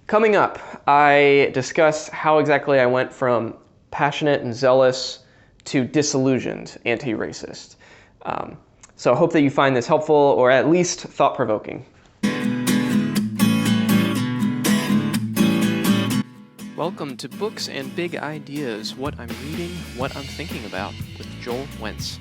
Coming up, I discuss how exactly I went from passionate and zealous to disillusioned anti-racist. So I hope that you find this helpful or at least thought-provoking. Welcome to Books and Big Ideas, what I'm reading, what I'm thinking about, with Joel Wentz.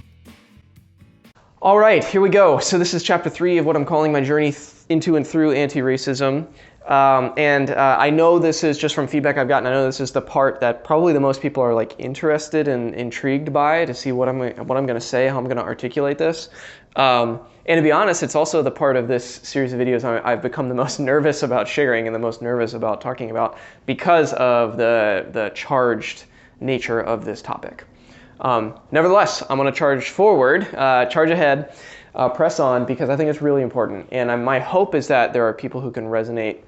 All right, here we go. So this is chapter 3 of what I'm calling my journey into and through anti-racism. I know this is just from feedback I've gotten. I know this is the part that probably the most people are interested and intrigued by, to see what I'm going to say, how I'm going to articulate this. And to be honest, it's also the part of this series of videos I've become the most nervous about sharing and the most nervous about talking about because of the charged nature of this topic. Nevertheless, I'm going to charge forward, charge ahead, press on, because I think it's really important. And my hope is that there are people who can resonate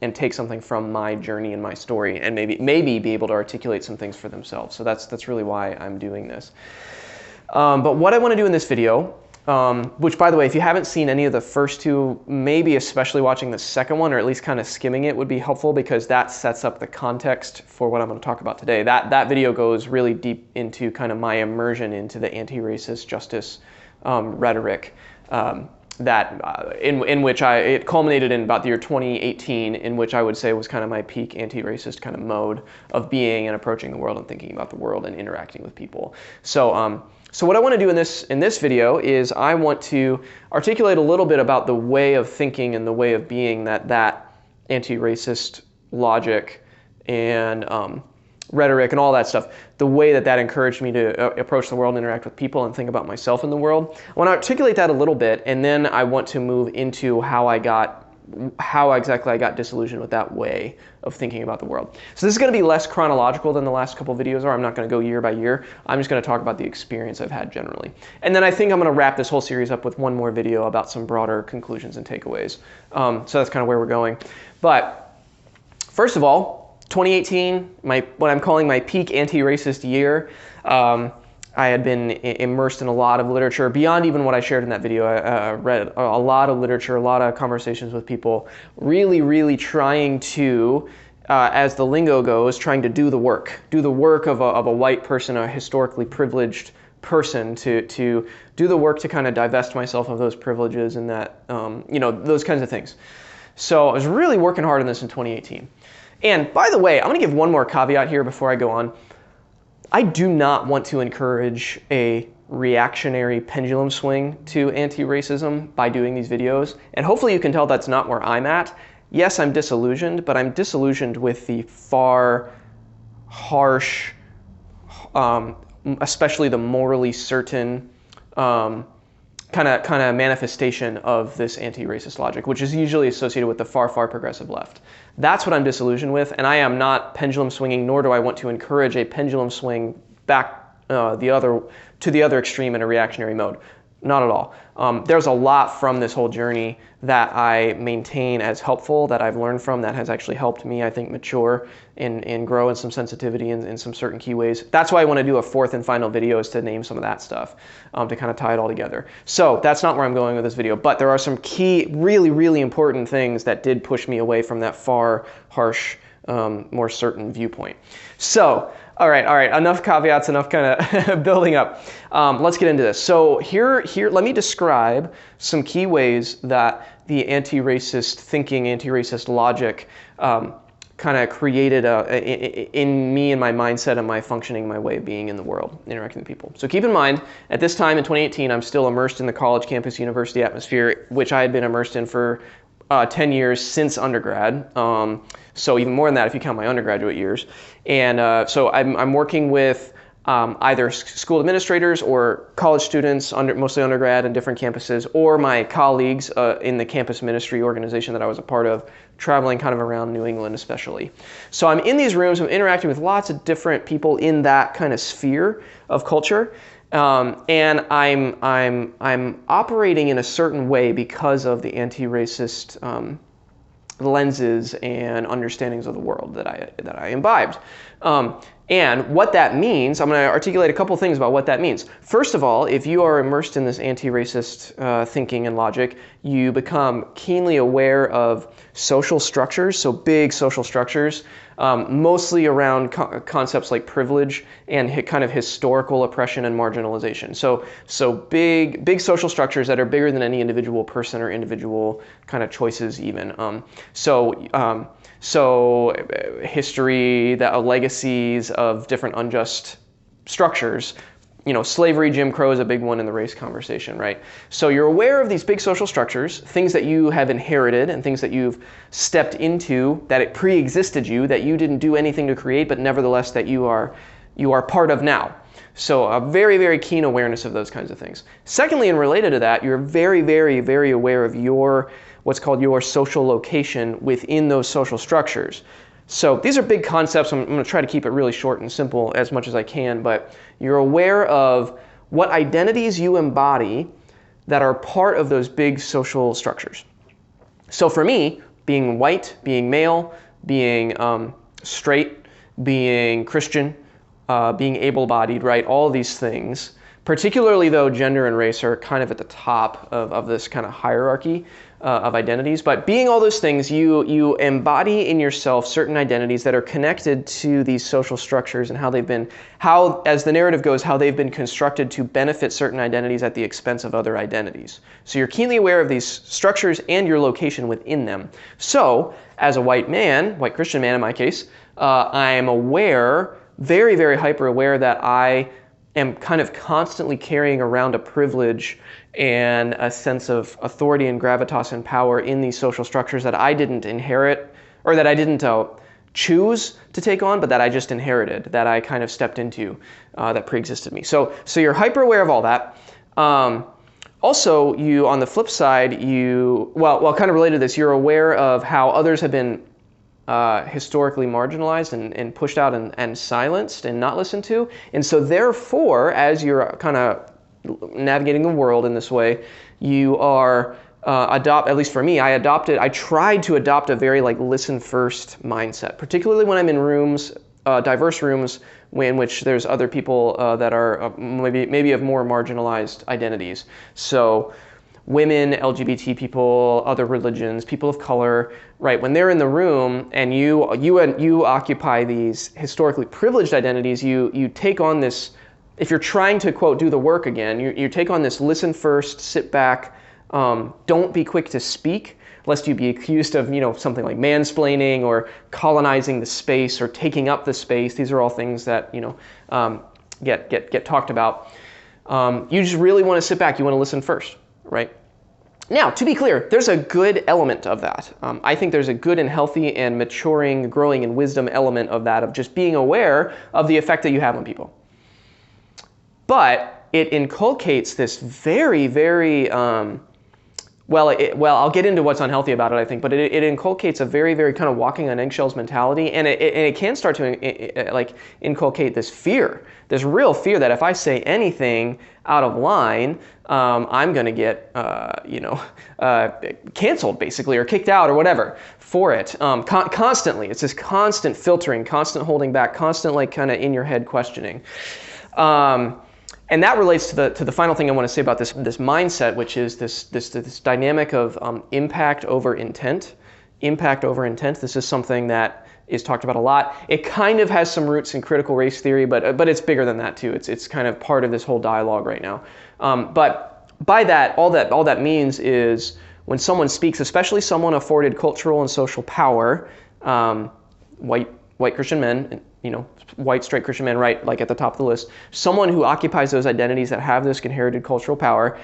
and take something from my journey and my story, and maybe be able to articulate some things for themselves. So that's really why I'm doing this. But what I want to do in this video, which, by the way, if you haven't seen any of the first two, maybe especially watching the second one, or at least kind of skimming it, would be helpful, because that sets up the context for what I'm going to talk about today. That video goes really deep into kind of my immersion into the anti-racist justice rhetoric, in which it culminated in about the year 2018, in which I would say was kind of my peak anti-racist kind of mode of being and approaching the world and thinking about the world and interacting with people. So what I want to do in this video is I want to articulate a little bit about the way of thinking and the way of being that anti-racist logic and rhetoric and all that stuff, the way that encouraged me to approach the world and interact with people and think about myself in the world. I want to articulate that a little bit, and then I want to move into how exactly I got disillusioned with that way of thinking about the world. So this is going to be less chronological than the last couple videos are. I'm not going to go year by year. I'm just going to talk about the experience I've had generally. And then I think I'm going to wrap this whole series up with one more video about some broader conclusions and takeaways. So that's kind of where we're going. But first of all, 2018, what I'm calling my peak anti-racist year. I had been immersed in a lot of literature beyond even what I shared in that video. I read a lot of literature, a lot of conversations with people, really trying to, as the lingo goes, trying to do the work of a white person, a historically privileged person, to do the work to kind of divest myself of those privileges and that, those kinds of things. So I was really working hard on this in 2018. And by the way, I'm going to give one more caveat here before I go on. I do not want to encourage a reactionary pendulum swing to anti-racism by doing these videos. And hopefully you can tell that's not where I'm at. Yes, I'm disillusioned, but I'm disillusioned with the far harsh, especially the morally certain kind of manifestation of this anti-racist logic, which is usually associated with the far progressive left. That's what I'm disillusioned with, and I am not pendulum swinging, nor do I want to encourage a pendulum swing back to the other extreme in a reactionary mode. Not at all. There's a lot from this whole journey that I maintain as helpful, that I've learned from, that has actually helped me, I think, mature and grow in some sensitivity in some certain key ways. That's why I want to do a fourth and final video, is to name some of that stuff, to kind of tie it all together. So that's not where I'm going with this video, but there are some key, really important things that did push me away from that far, harsh, more certain viewpoint. So, all right, enough caveats, enough kind of building up. Let's get into this. So here, let me describe some key ways that the anti-racist thinking, anti-racist logic kind of created in me and my mindset and my functioning, my way of being in the world, interacting with people. So keep in mind, at this time in 2018, I'm still immersed in the college, campus, university atmosphere, which I had been immersed in for 10 years since undergrad. So even more than that if you count my undergraduate years. And so I'm working with either school administrators or college students, mostly undergrad in different campuses, or my colleagues in the campus ministry organization that I was a part of, traveling kind of around New England especially. So I'm in these rooms, I'm interacting with lots of different people in that kind of sphere of culture. And I'm operating in a certain way because of the anti-racist lenses and understandings of the world that I imbibed. And what that means, I'm going to articulate a couple things about what that means. First of all, if you are immersed in this anti-racist thinking and logic, you become keenly aware of social structures, so big social structures, mostly around concepts like privilege and kind of historical oppression and marginalization. So big social structures that are bigger than any individual person or individual kind of choices even. So history, legacies of different unjust structures. Slavery, Jim Crow is a big one in the race conversation, right? So you're aware of these big social structures, things that you have inherited and things that you've stepped into, that it pre-existed you, that you didn't do anything to create, but nevertheless that you are part of now. So a very, very keen awareness of those kinds of things. Secondly, and related to that, you're very, very, very aware of what's called your social location within those social structures. So these are big concepts. I'm going to try to keep it really short and simple as much as I can, but you're aware of what identities you embody that are part of those big social structures. So for me, being white, being male, being straight, being Christian, being able-bodied, right, all these things, particularly though gender and race are kind of at the top of this kind of hierarchy of identities, but being all those things, you embody in yourself certain identities that are connected to these social structures and how, as the narrative goes, how they've been constructed to benefit certain identities at the expense of other identities. So you're keenly aware of these structures and your location within them. So as a white Christian man in my case, I am aware, very, very hyper aware that I am kind of constantly carrying around a privilege and a sense of authority and gravitas and power in these social structures that I didn't inherit, or that I didn't choose to take on, but that I just inherited, that I kind of stepped into, that pre-existed me. So you're hyper aware of all that. Also, you, on the flip side, kind of related to this, you're aware of how others have been historically marginalized and pushed out and silenced and not listened to. And so therefore, as you're kind of navigating the world in this way, you are at least for me, I tried to adopt a very listen first mindset, particularly when I'm in rooms, diverse rooms in which there's other people that are maybe of more marginalized identities. So women, LGBT people, other religions, people of color, right? When they're in the room and you occupy these historically privileged identities, you take on this. If you're trying to, quote, do the work again, you take on this listen first, sit back, don't be quick to speak, lest you be accused of, something like mansplaining or colonizing the space or taking up the space. These are all things that, get talked about. You just really want to sit back. You want to listen first, right? Now, to be clear, there's a good element of that. I think there's a good and healthy and maturing, growing in wisdom element of that, of just being aware of the effect that you have on people. But it inculcates this very, very, I'll get into what's unhealthy about it, I think, but it inculcates a very, very kind of walking on eggshells mentality, and it can start to inculcate this fear, this real fear that if I say anything out of line, I'm going to get, canceled basically, or kicked out or whatever for it. Constantly, it's this constant filtering, constant holding back, constant kind of in your head questioning. And that relates to the final thing I want to say about this mindset, which is this dynamic of impact over intent. Impact over intent. This is something that is talked about a lot. It kind of has some roots in critical race theory, but it's bigger than that too. It's kind of part of this whole dialogue right now. But by that, all that means is when someone speaks, especially someone afforded cultural and social power, white Christian men, white straight Christian men, right, at the top of the list, someone who occupies those identities that have this inherited cultural power,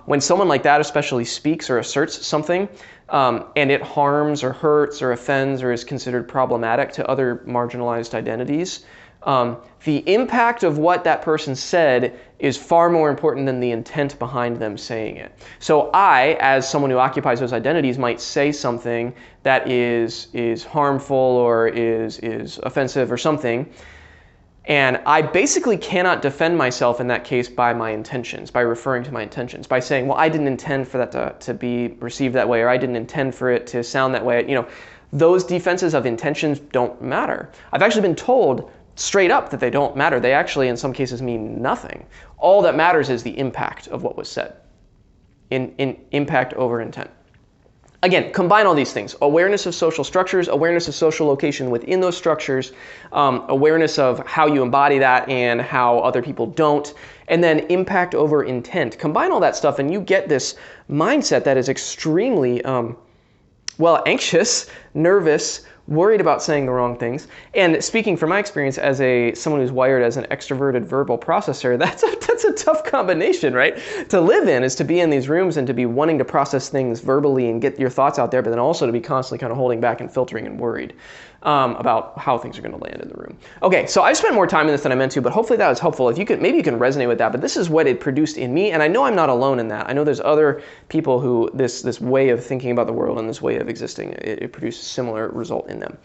when someone like that especially speaks or asserts something, and it harms or hurts or offends or is considered problematic to other marginalized identities, the impact of what that person said is far more important than the intent behind them saying it. So I, as someone who occupies those identities, might say something that is harmful or is offensive or something, and I basically cannot defend myself in that case by my intentions, by referring to my intentions, by saying, well, I didn't intend for that to be received that way, or I didn't intend for it to sound that way. Those defenses of intentions don't matter. I've actually been told straight up that they don't matter. They actually, in some cases, mean nothing. All that matters is the impact of what was said. In impact over intent. Again, combine all these things. Awareness of social structures, awareness of social location within those structures, awareness of how you embody that and how other people don't, and then impact over intent. Combine all that stuff and you get this mindset that is extremely, anxious, nervous, worried about saying the wrong things. And speaking from my experience as someone who's wired as an extroverted verbal processor, that's a tough combination, right? To live in is to be in these rooms and to be wanting to process things verbally and get your thoughts out there, but then also to be constantly kind of holding back and filtering and worried about how things are going to land in the room. Okay, so I've spent more time in this than I meant to, but hopefully that was helpful. If you could, maybe you can resonate with that, but this is what it produced in me, and I know I'm not alone in that. I know there's other people who this way of thinking about the world and this way of existing, it produced a similar result in them.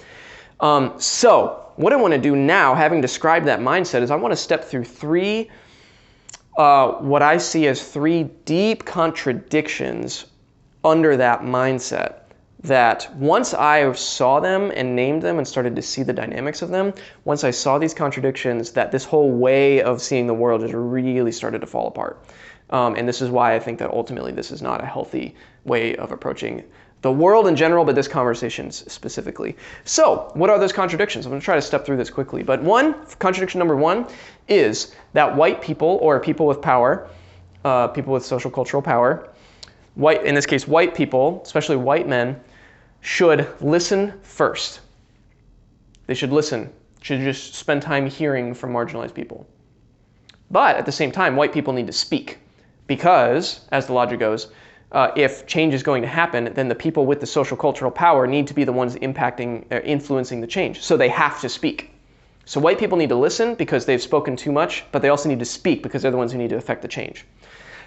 So what I want to do now, having described that mindset, is I want to step through what I see as three deep contradictions under that mindset, that once I saw them and named them and started to see the dynamics of them, once I saw these contradictions, that this whole way of seeing the world just really started to fall apart. And this is why I think that ultimately this is not a healthy way of approaching the world in general, but this conversation specifically. So what are those contradictions? I'm going to try to step through this quickly. But contradiction number one is that white people, or people with power, people with social cultural power, in this case white people, especially white men, should listen first. They should listen, should just spend time hearing from marginalized people. But at the same time, white people need to speak because, as the logic goes, if change is going to happen, then the people with the social cultural power need to be the ones influencing the change. So they have to speak. So white people need to listen because they've spoken too much, but they also need to speak because they're the ones who need to affect the change.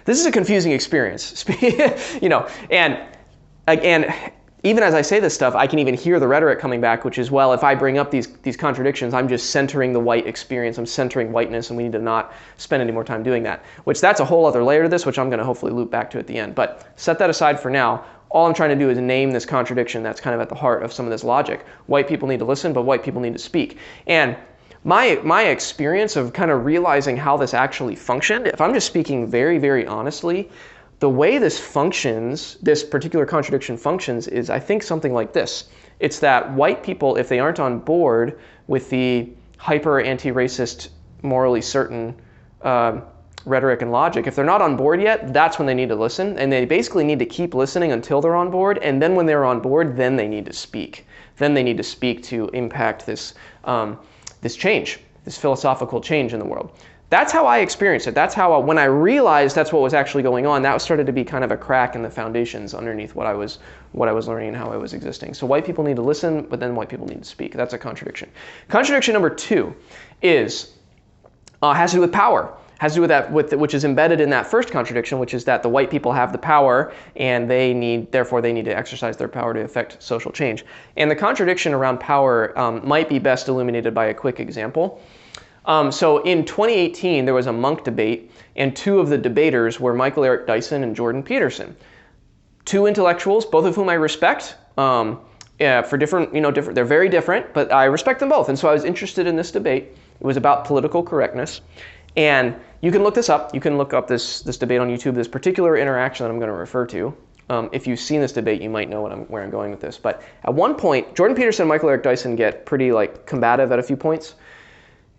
This is a confusing experience, and again, even as I say this stuff, I can even hear the rhetoric coming back, which is, well, if I bring up these contradictions, I'm just centering the white experience, I'm centering whiteness, and we need to not spend any more time doing that, which that's a whole other layer to this, which I'm going to hopefully loop back to at the end. But set that aside for now. All I'm trying to do is name this contradiction that's kind of at the heart of some of this logic. White people need to listen, but white people need to speak. And my experience of kind of realizing how this actually functioned, if I'm just speaking very, very honestly, the way this particular contradiction functions, is I think something like this. It's that white people, if they aren't on board with the hyper anti-racist, morally certain rhetoric and logic, if they're not on board yet, that's when they need to listen. And they basically need to keep listening until they're on board. And then when they're on board, then they need to speak. Then they need to speak to impact this change, this philosophical change in the world. That's how I experienced it. That's how, when I realized that's what was actually going on, that started to be kind of a crack in the foundations underneath what I was learning and how I was existing. So white people need to listen, but then white people need to speak. That's a contradiction. Contradiction number two has to do with power. Has to do with that, which is embedded in that first contradiction, which is that the white people have the power and therefore they need to exercise their power to affect social change. And the contradiction around power might be best illuminated by a quick example. So in 2018, there was a Monk debate, and two of the debaters were Michael Eric Dyson and Jordan Peterson. Two intellectuals, both of whom I respect, for different, they're very different, but I respect them both. And so I was interested in this debate. It was about political correctness. And you can look this up. You can look up this debate on YouTube, this particular interaction that I'm going to refer to. If you've seen this debate, you might know where I'm going with this. But at one point, Jordan Peterson and Michael Eric Dyson get pretty combative at a few points.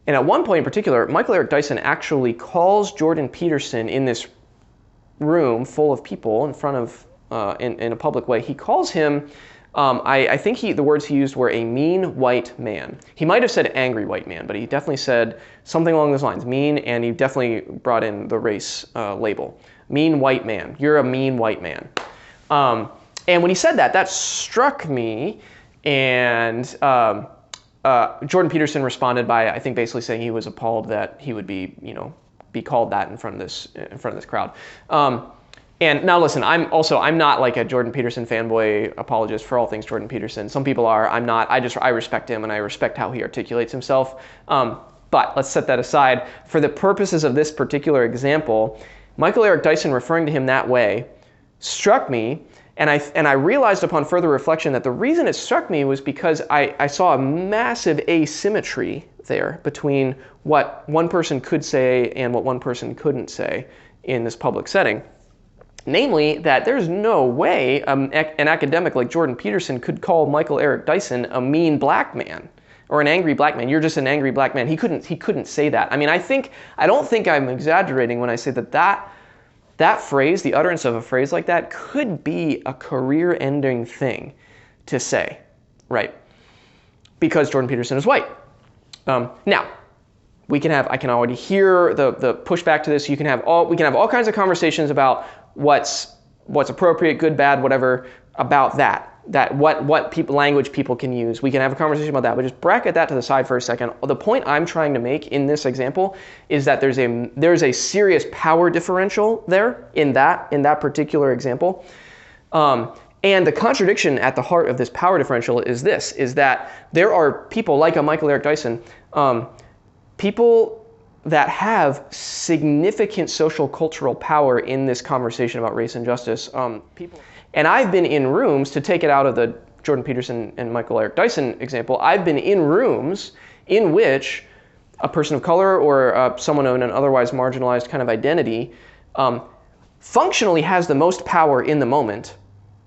And at one point in particular, Michael Eric Dyson actually calls Jordan Peterson in this room full of people in front of, in a public way. He calls him, I think the words he used were a mean white man. He might have said angry white man, but he definitely said something along those lines, mean, and he definitely brought in the race label. Mean white man. You're a mean white man. And when he said that struck me, and Jordan Peterson responded by, I think, basically saying he was appalled that he would be called that in front of this crowd. And now listen, I'm not like a Jordan Peterson fanboy apologist for all things Jordan Peterson. Some people are. I'm not. I respect him and I respect how he articulates himself. But let's set that aside. For the purposes of this particular example, Michael Eric Dyson referring to him that way struck me. And I realized upon further reflection that the reason it struck me was because I saw a massive asymmetry there between what one person could say and what one person couldn't say in this public setting. Namely, that there's no way an academic like Jordan Peterson could call Michael Eric Dyson a mean black man or an angry black man. You're just an angry black man. He couldn't say that. I mean, I don't think I'm exaggerating when I say that phrase, the utterance of a phrase like that, could be a career-ending thing to say, right? Because Jordan Peterson is white. Now, I can already hear the pushback to this. We can have all kinds of conversations about what's appropriate, good, bad, whatever, about what language people can use. We can have a conversation about that, but just bracket that to the side for a second. The point I'm trying to make in this example is that there's a serious power differential there in that particular example. And the contradiction at the heart of this power differential is that there are people like a Michael Eric Dyson, people that have significant social cultural power in this conversation about race and justice. And I've been in rooms, to take it out of the Jordan Peterson and Michael Eric Dyson example, I've been in rooms in which a person of color or someone in an otherwise marginalized kind of identity functionally has the most power in the moment,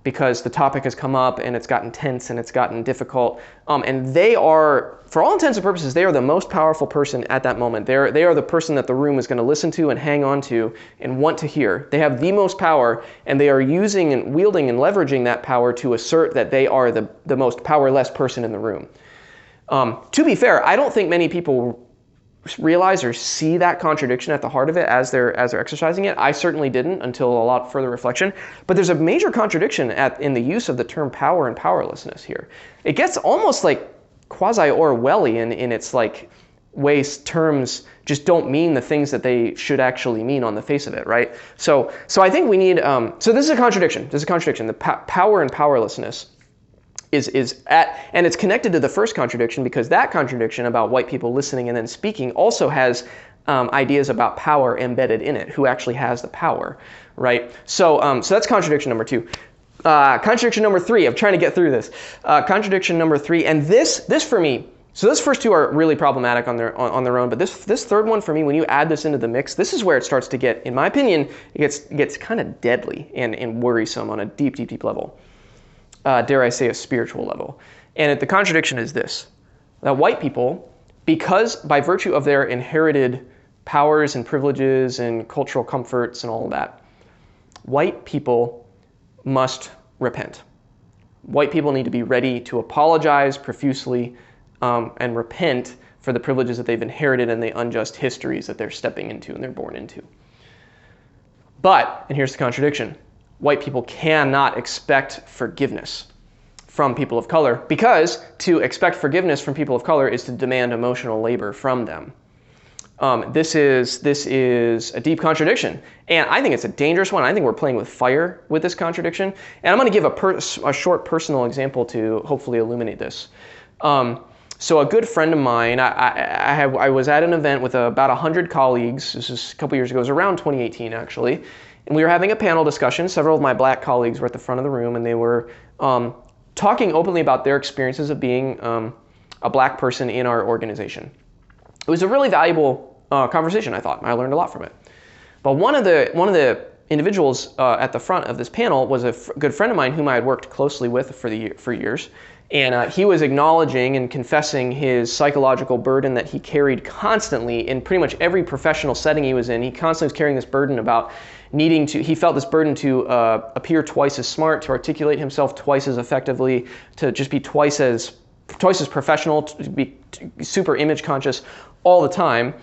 because the topic has come up and it's gotten tense and it's gotten difficult. And they are, for all intents and purposes, they are the most powerful person at that moment. They are the person that the room is going to listen to and hang on to and want to hear. They have the most power, and they are using and wielding and leveraging that power to assert that they are the most powerless person in the room. To be fair, I don't think many people realize or see that contradiction at the heart of it as they're exercising it. I certainly didn't until a lot further reflection. But there's a major contradiction in the use of the term power and powerlessness here. It gets almost like quasi-Orwellian in its like ways terms just don't mean the things that they should actually mean on the face of it, right? So I think we need, so this is a contradiction. The power and powerlessness and it's connected to the first contradiction, because that contradiction about white people listening and then speaking also has ideas about power embedded in it, who actually has the power, right? So that's contradiction number 2. Contradiction number 3, I'm trying to get through this. Contradiction number 3, and this for me, so those first 2 are really problematic on their own, but this third one for me, when you add this into the mix, this is where it starts to get, in my opinion, it gets kind of deadly and worrisome on a deep, deep, deep level. Dare I say, a spiritual level. And the contradiction is this: that white people, because by virtue of their inherited powers and privileges and cultural comforts and all of that, white people must repent. White people need to be ready to apologize profusely and repent for the privileges that they've inherited and the unjust histories that they're stepping into and they're born into. But, and here's the contradiction, white people cannot expect forgiveness from people of color, because to expect forgiveness from people of color is to demand emotional labor from them. This is a deep contradiction, and I think it's a dangerous one. I think we're playing with fire with this contradiction, and I'm going to give a short personal example to hopefully illuminate this. So a good friend of mine, I was at an event with about 100 colleagues. This is a couple years ago. It was around 2018, actually. And we were having a panel discussion. Several of my black colleagues were at the front of the room, and they were talking openly about their experiences of being a black person in our organization. It was a really valuable conversation, I thought. I learned a lot from it. But one of the individuals at the front of this panel was a good friend of mine whom I had worked closely with for years. And he was acknowledging and confessing his psychological burden that he carried constantly in pretty much every professional setting he was in. He constantly was carrying this burden about he felt this burden to appear twice as smart, to articulate himself twice as effectively, to just be twice as professional, to be super image conscious all the time,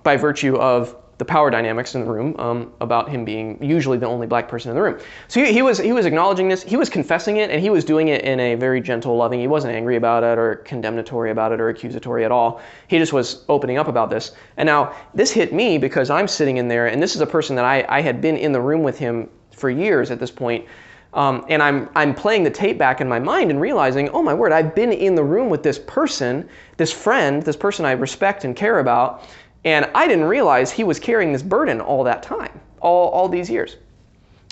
by virtue of the power dynamics in the room, about him being usually the only black person in the room. So he was acknowledging this, he was confessing it, and he was doing it in a very gentle, loving, he wasn't angry about it or condemnatory about it or accusatory at all. He just was opening up about this. And now this hit me because I'm sitting in there, and this is a person that I had been in the room with him for years at this point. And I'm playing the tape back in my mind and realizing, oh my word, I've been in the room with this person, this friend, this person I respect and care about, and I didn't realize he was carrying this burden all that time, all these years.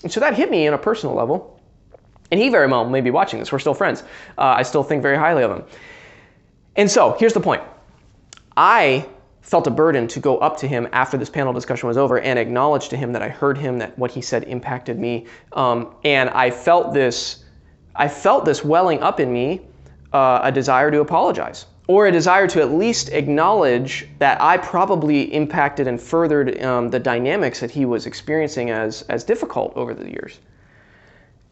And so that hit me on a personal level. And he very well may be watching this. We're still friends. I still think very highly of him. And so here's the point. I felt a burden to go up to him after this panel discussion was over and acknowledge to him that I heard him, that what he said impacted me. And I felt this welling up in me, a desire to apologize, or a desire to at least acknowledge that I probably impacted and furthered the dynamics that he was experiencing as difficult over the years.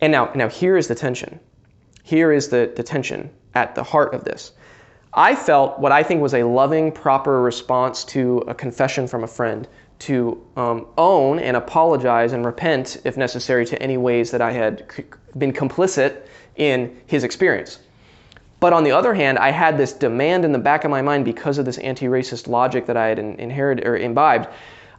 And now here is the tension. Here is the tension at the heart of this. I felt what I think was a loving, proper response to a confession from a friend to own and apologize and repent, if necessary, to any ways that I had been complicit in his experience. But on the other hand, I had this demand in the back of my mind because of this anti-racist logic that I had inherited or imbibed.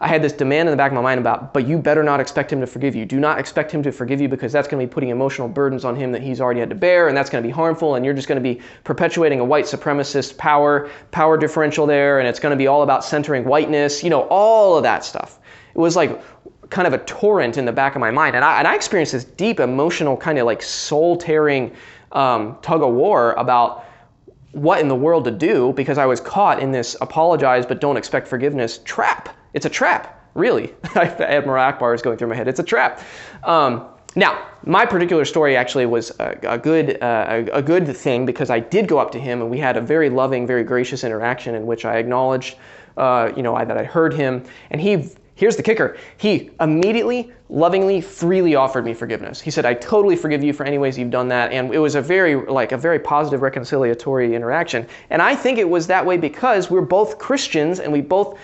I had this demand in the back of my mind about, but you better not expect him to forgive you. Do not expect him to forgive you, because that's going to be putting emotional burdens on him that he's already had to bear, and that's going to be harmful, and you're just going to be perpetuating a white supremacist power differential there, and it's going to be all about centering whiteness, all of that stuff. It was like kind of a torrent in the back of my mind, and I experienced this deep emotional kind of like soul-tearing tug of war about what in the world to do, because I was caught in this apologize but don't expect forgiveness trap. It's a trap, really. Admiral Akbar is going through my head. It's a trap. Now, my particular story actually was a good thing, because I did go up to him and we had a very loving, very gracious interaction in which I acknowledged, that I heard him. And here's the kicker. He immediately, lovingly, freely offered me forgiveness. He said, "I totally forgive you for any ways you've done that." And it was a very positive reconciliatory interaction. And I think it was that way because we're both Christians and we both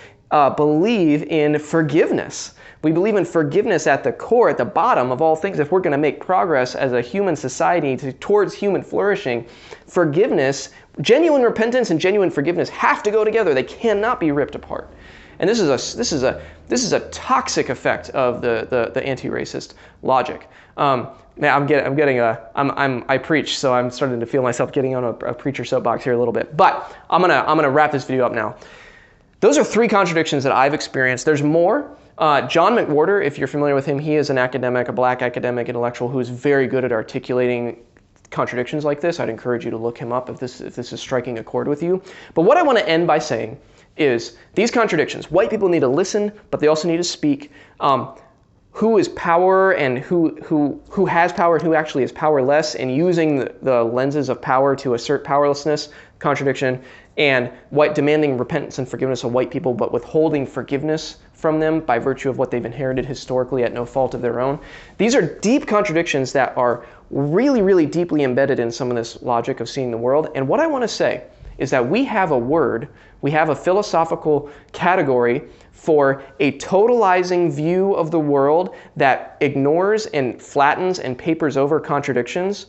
believe in forgiveness. We believe in forgiveness at the core, at the bottom of all things. If we're going to make progress as a human society towards human flourishing, forgiveness, genuine repentance and genuine forgiveness have to go together. They cannot be ripped apart. And this is a toxic effect of the anti-racist logic. I preach, so I'm starting to feel myself getting on a preacher soapbox here a little bit. But I'm gonna wrap this video up now. Those are 3 contradictions that I've experienced. There's more. John McWhorter, if you're familiar with him, he is an academic, a black academic intellectual who is very good at articulating contradictions like this. I'd encourage you to look him up if this is striking a chord with you. But what I want to end by saying is these contradictions. White people need to listen, but they also need to speak. Who is power and who has power and who actually is powerless, and using the lenses of power to assert powerlessness, contradiction, and demanding repentance and forgiveness of white people, but withholding forgiveness from them by virtue of what they've inherited historically at no fault of their own. These are deep contradictions that are really, really deeply embedded in some of this logic of seeing the world. And what I want to say is that we have a word, we have a philosophical category for a totalizing view of the world that ignores and flattens and papers over contradictions,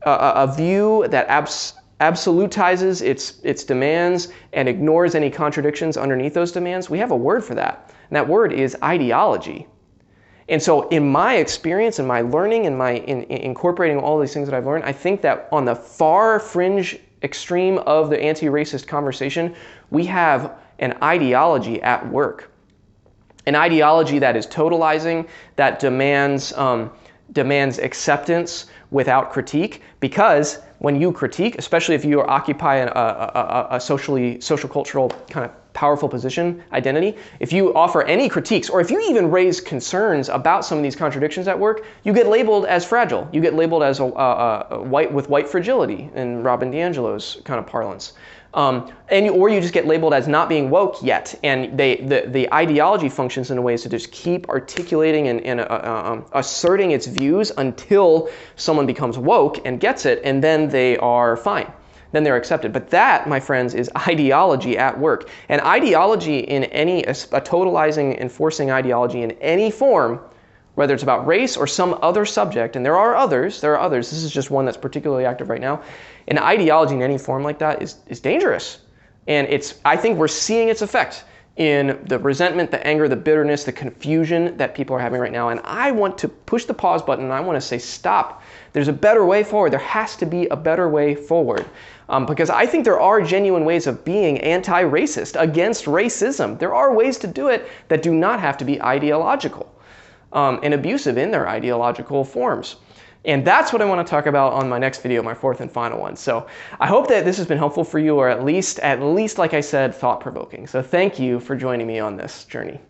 a view that absolutizes its demands and ignores any contradictions underneath those demands. We have a word for that, and that word is ideology. And so in my experience, in my learning, in incorporating all these things that I've learned, I think that on the far fringe extreme of the anti-racist conversation, we have an ideology at work. An ideology that is totalizing, that demands acceptance without critique, because when you critique, especially if you occupy a social cultural kind of powerful position, identity, if you offer any critiques, or if you even raise concerns about some of these contradictions at work, you get labeled as fragile. You get labeled as white fragility in Robin DiAngelo's kind of parlance. Or you just get labeled as not being woke yet. And the ideology functions in a way to just keep articulating and asserting its views until someone becomes woke and gets it, and then they are fine. Then they're accepted. But that, my friends, is ideology at work. And ideology a totalizing, enforcing ideology in any form, whether it's about race or some other subject, and there are others, this is just one that's particularly active right now, an ideology in any form like that is dangerous. And I think we're seeing its effect in the resentment, the anger, the bitterness, the confusion that people are having right now. And I want to push the pause button, and I want to say, stop. There's a better way forward. There has to be a better way forward. Because I think there are genuine ways of being anti-racist, against racism. There are ways to do it that do not have to be ideological and abusive in their ideological forms. And that's what I want to talk about on my next video, my fourth and final one. So I hope that this has been helpful for you, or at least, like I said, thought-provoking. So thank you for joining me on this journey.